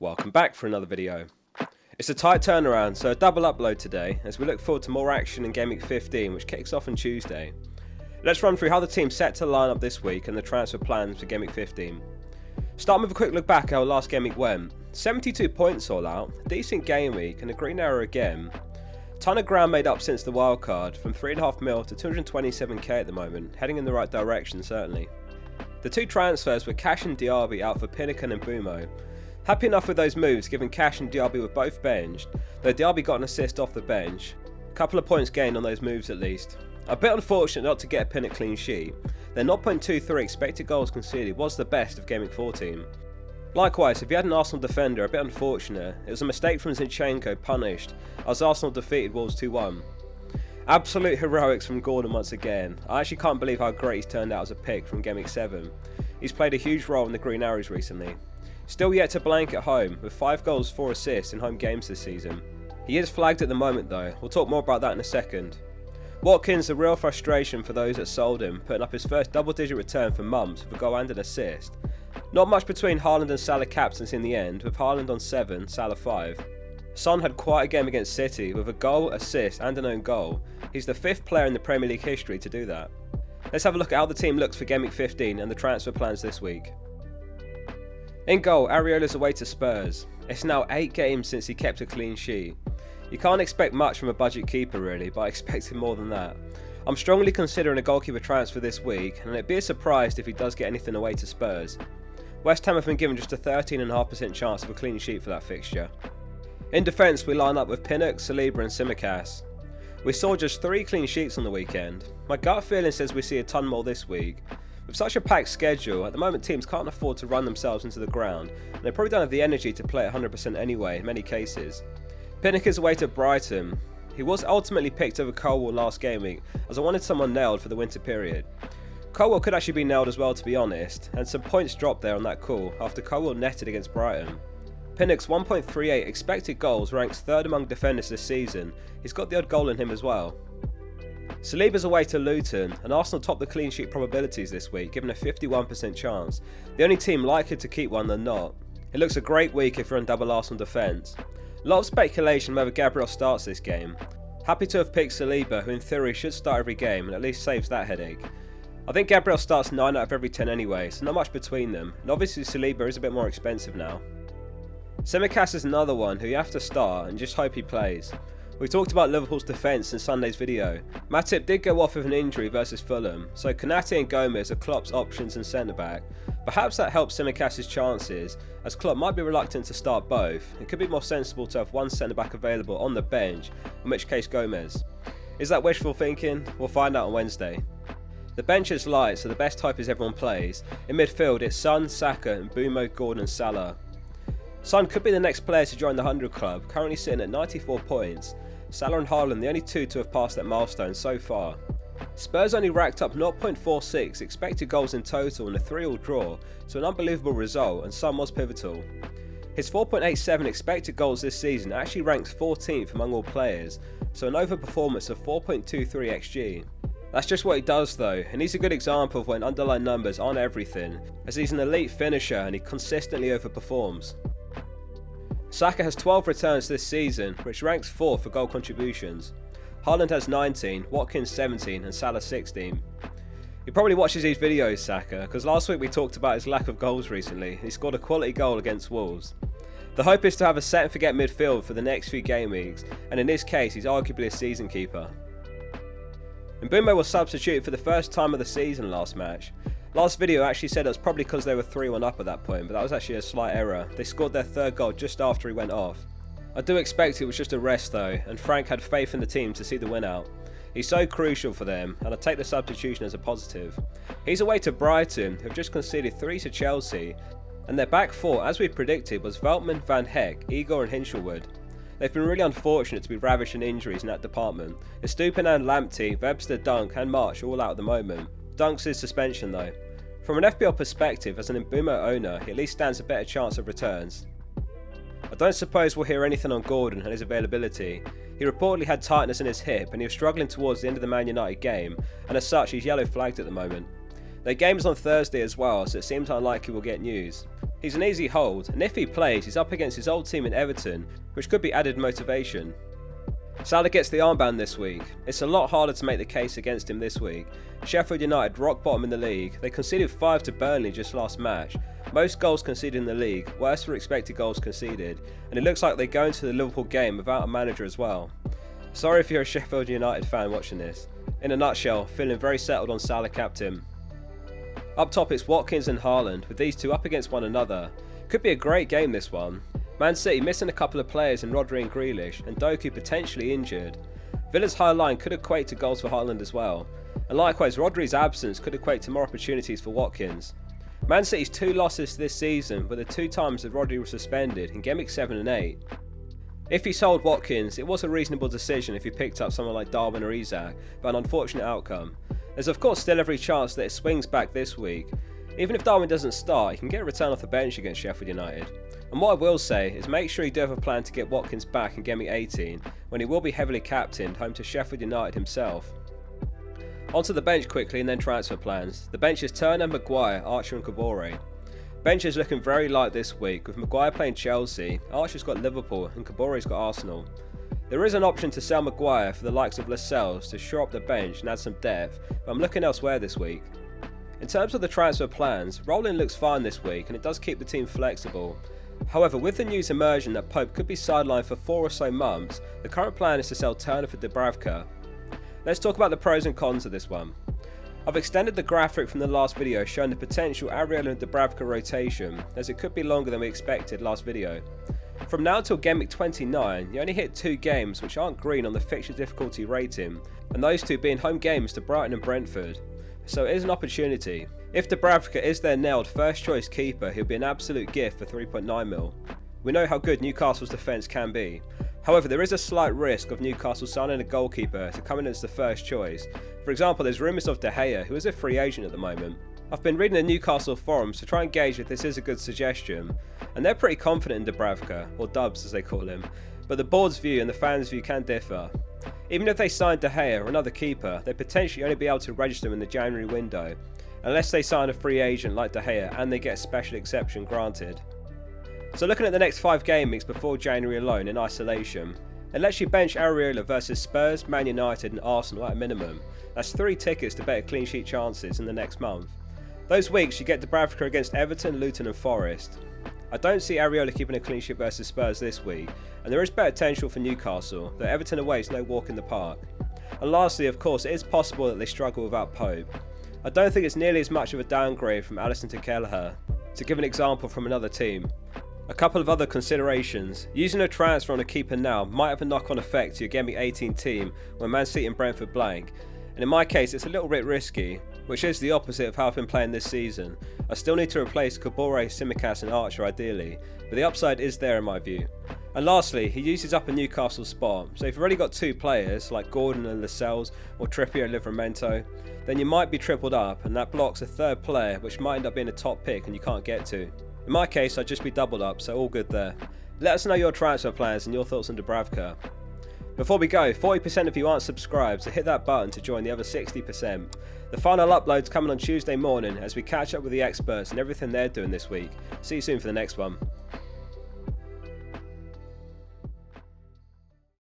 Welcome back for another video. It's a tight turnaround, so a double upload today as we look forward to more action in Gameweek 15, which kicks off on Tuesday. Let's run through how the team's set to line up this week and the transfer plans for Gameweek 15. Starting with a quick look back at how last Gameweek went. 72 points all out, a decent game week and a green arrow again. Ton of ground made up since the wildcard, from 3.5 mil to 227k at the moment, heading in the right direction certainly. The two transfers were Cash and Diaby out for Pinnacle and Bumo. Happy enough with those moves given Cash and Diaby were both benched, though Diaby got an assist off the bench. Couple of points gained on those moves at least. A bit unfortunate not to get a Pinnacle clean sheet. Their 0.23 expected goals conceded was the best of Gameweek 14. Likewise, if you had an Arsenal defender, a bit unfortunate. It was a mistake from Zinchenko punished, as Arsenal defeated Wolves 2-1. Absolute heroics from Gordon once again. I actually can't believe how great he's turned out as a pick from Gameweek 7. He's played a huge role in the Green Arrows recently. Still yet to blank at home, with 5 goals, 4 assists in home games this season. He is flagged at the moment though, we'll talk more about that in a second. Watkins, a real frustration for those that sold him, putting up his first double-digit return for months with a goal and an assist. Not much between Haaland and Salah captains in the end, with Haaland on 7, Salah 5. Son had quite a game against City, with a goal, assist and an own goal. He's the 5th player in the Premier League history to do that. Let's have a look at how the team looks for Gameweek 15 and the transfer plans this week. In goal, Areola's away to Spurs. It's now 8 games since he kept a clean sheet. You can't expect much from a budget keeper really, but I expected more than that. I'm strongly considering a goalkeeper transfer this week, and it'd be a surprise if he does get anything away to Spurs. West Ham have been given just a 13.5% chance of a clean sheet for that fixture. In defence, we line up with Pinnock, Saliba and Tsimikas. We saw just 3 clean sheets on the weekend. My gut feeling says we see a ton more this week. With such a packed schedule, at the moment teams can't afford to run themselves into the ground, and they probably don't have the energy to play at 100% anyway in many cases. Pinnock is away to Brighton. He was ultimately picked over Colwill last game week, as I wanted someone nailed for the winter period. Colwill could actually be nailed as well to be honest, and some points dropped there on that call after Colwill netted against Brighton. Pinnock's 1.38 expected goals ranks 3rd among defenders this season. He's got the odd goal in him as well. Saliba's away to Luton, and Arsenal top the clean sheet probabilities this week, given a 51% chance. The only team likely to keep one than not. It looks a great week if you're on double Arsenal defence. A lot of speculation whether Gabriel starts this game. Happy to have picked Saliba, who in theory should start every game and at least saves that headache. I think Gabriel starts 9 out of every 10 anyway, so not much between them, and obviously Saliba is a bit more expensive now. Tsimikas is another one who you have to start and just hope he plays. We talked about Liverpool's defence in Sunday's video. Matip did go off with an injury versus Fulham, so Konate and Gomez are Klopp's options in centre-back. Perhaps that helps Tsimikas' chances, as Klopp might be reluctant to start both. It could be more sensible to have one centre-back available on the bench, in which case Gomez. Is that wishful thinking? We'll find out on Wednesday. The bench is light, so the best type is everyone plays. In midfield it's Son, Saka and Bumo, Gordon and Salah. Son could be the next player to join the 100 club, currently sitting at 94 points. Salah and Haaland the only two to have passed that milestone so far. Spurs only racked up 0.46 expected goals in total in a 3-3 draw, so an unbelievable result, and Son was pivotal. His 4.87 expected goals this season actually ranks 14th among all players, so an overperformance of 4.23 xg. That's just what he does though, and he's a good example of when underlying numbers aren't everything, as he's an elite finisher and he consistently overperforms. Saka has 12 returns this season, which ranks 4th for goal contributions. Haaland has 19, Watkins 17 and Salah 16. He probably watches these videos, Saka, because last week we talked about his lack of goals recently. He scored a quality goal against Wolves. The hope is to have a set and forget midfield for the next few game weeks, and in this case he's arguably a season keeper. Mbeumo was substituted for the first time of the season last match. Last video actually said it was probably because they were 3-1 up at that point, but that was actually a slight error. They scored their 3rd goal just after he went off. I do expect it was just a rest though, and Frank had faith in the team to see the win out. He's so crucial for them, and I take the substitution as a positive. He's away to Brighton, who have just conceded 3 to Chelsea, and their back 4, as we predicted, was Veltman, Van Heck, Igor and Hinshelwood. They've been really unfortunate to be ravished in injuries in that department. Estupinan, Lamptey, Webster, Dunk and March are all out at the moment. Dunk's his suspension though. From an FPL perspective, as an Mbeumo owner, he at least stands a better chance of returns. I don't suppose we'll hear anything on Gordon and his availability. He reportedly had tightness in his hip and he was struggling towards the end of the Man United game, and as such he's yellow flagged at the moment. Their game is on Thursday as well, so it seems unlikely we'll get news. He's an easy hold, and if he plays, he's up against his old team in Everton, which could be added motivation. Salah gets the armband this week. It's a lot harder to make the case against him this week. Sheffield United rock bottom in the league. They conceded 5 to Burnley just last match. Most goals conceded in the league, worse for expected goals conceded, and it looks like they go into the Liverpool game without a manager as well. Sorry if you're a Sheffield United fan watching this. In a nutshell, feeling very settled on Salah captain. Up top it's Watkins and Haaland, with these two up against one another. Could be a great game this one. Man City missing a couple of players in Rodri and Grealish, and Doku potentially injured. Villa's high line could equate to goals for Haaland as well, and likewise Rodri's absence could equate to more opportunities for Watkins. Man City's 2 losses this season were the 2 times that Rodri was suspended in Gameweek 7 and 8. If he sold Watkins, it was a reasonable decision if he picked up someone like Darwin or Isak, but an unfortunate outcome. There's of course still every chance that it swings back this week. Even if Darwin doesn't start, he can get a return off the bench against Sheffield United. And what I will say is make sure you do have a plan to get Watkins back in Gameweek 18, when he will be heavily captained home to Sheffield United himself. Onto the bench quickly and then transfer plans. The bench is Turner, Maguire, Archer and Kabore. Bench is looking very light this week, with Maguire playing Chelsea, Archer's got Liverpool and Kabore's got Arsenal. There is an option to sell Maguire for the likes of Lascelles to shore up the bench and add some depth, but I'm looking elsewhere this week. In terms of the transfer plans, Rolling looks fine this week and it does keep the team flexible. However, with the news emerging that Pope could be sidelined for 4 or so months, the current plan is to sell Turner for Dubravka. Let's talk about the pros and cons of this one. I've extended the graphic from the last video showing the potential Areola and Dubravka rotation, as it could be longer than we expected last video. From now till Gameweek 29, you only hit 2 games which aren't green on the fixture difficulty rating, and those 2 being home games to Brighton and Brentford. So it is an opportunity. If Dubravka is their nailed first choice keeper, he'll be an absolute gift for 3.9 mil. We know how good Newcastle's defence can be. However, there is a slight risk of Newcastle signing a goalkeeper to come in as the first choice. For example, there's rumours of De Gea, who is a free agent at the moment. I've been reading the Newcastle forums to try and gauge if this is a good suggestion, and they're pretty confident in Dubravka, or Dubs as they call him, but the board's view and the fans' view can differ. Even if they sign De Gea or another keeper, they'd potentially only be able to register in the January window, unless they sign a free agent like De Gea and they get a special exception granted. So looking at the next 5 game weeks before January alone in isolation, it lets you bench Areola versus Spurs, Man United and Arsenal at a minimum. That's 3 tickets to better clean sheet chances in the next month. Those weeks you get Dubravka against Everton, Luton and Forest. I don't see Areola keeping a clean sheet versus Spurs this week, and there is better potential for Newcastle, though Everton away is no walk in the park. And lastly, of course, it is possible that they struggle without Pope. I don't think it's nearly as much of a downgrade from Alisson to Kelleher, to give an example from another team. A couple of other considerations. Using a transfer on a keeper now might have a knock-on effect to your Gameweek 18 team when Man City and Brentford blank, and in my case it's a little bit risky, which is the opposite of how I've been playing this season. I still need to replace Kabore, Tsimikas and Archer ideally, but the upside is there in my view. And lastly, he uses up a Newcastle spot, so if you've already got 2 players like Gordon and Lascelles or Trippier and Livramento, then you might be tripled up and that blocks a 3rd player which might end up being a top pick and you can't get to. In my case, I'd just be doubled up, so all good there. Let us know your transfer plans and your thoughts on Dubravka. Before we go, 40% of you aren't subscribed, so hit that button to join the other 60%. The final upload's coming on Tuesday morning as we catch up with the experts and everything they're doing this week. See you soon for the next one.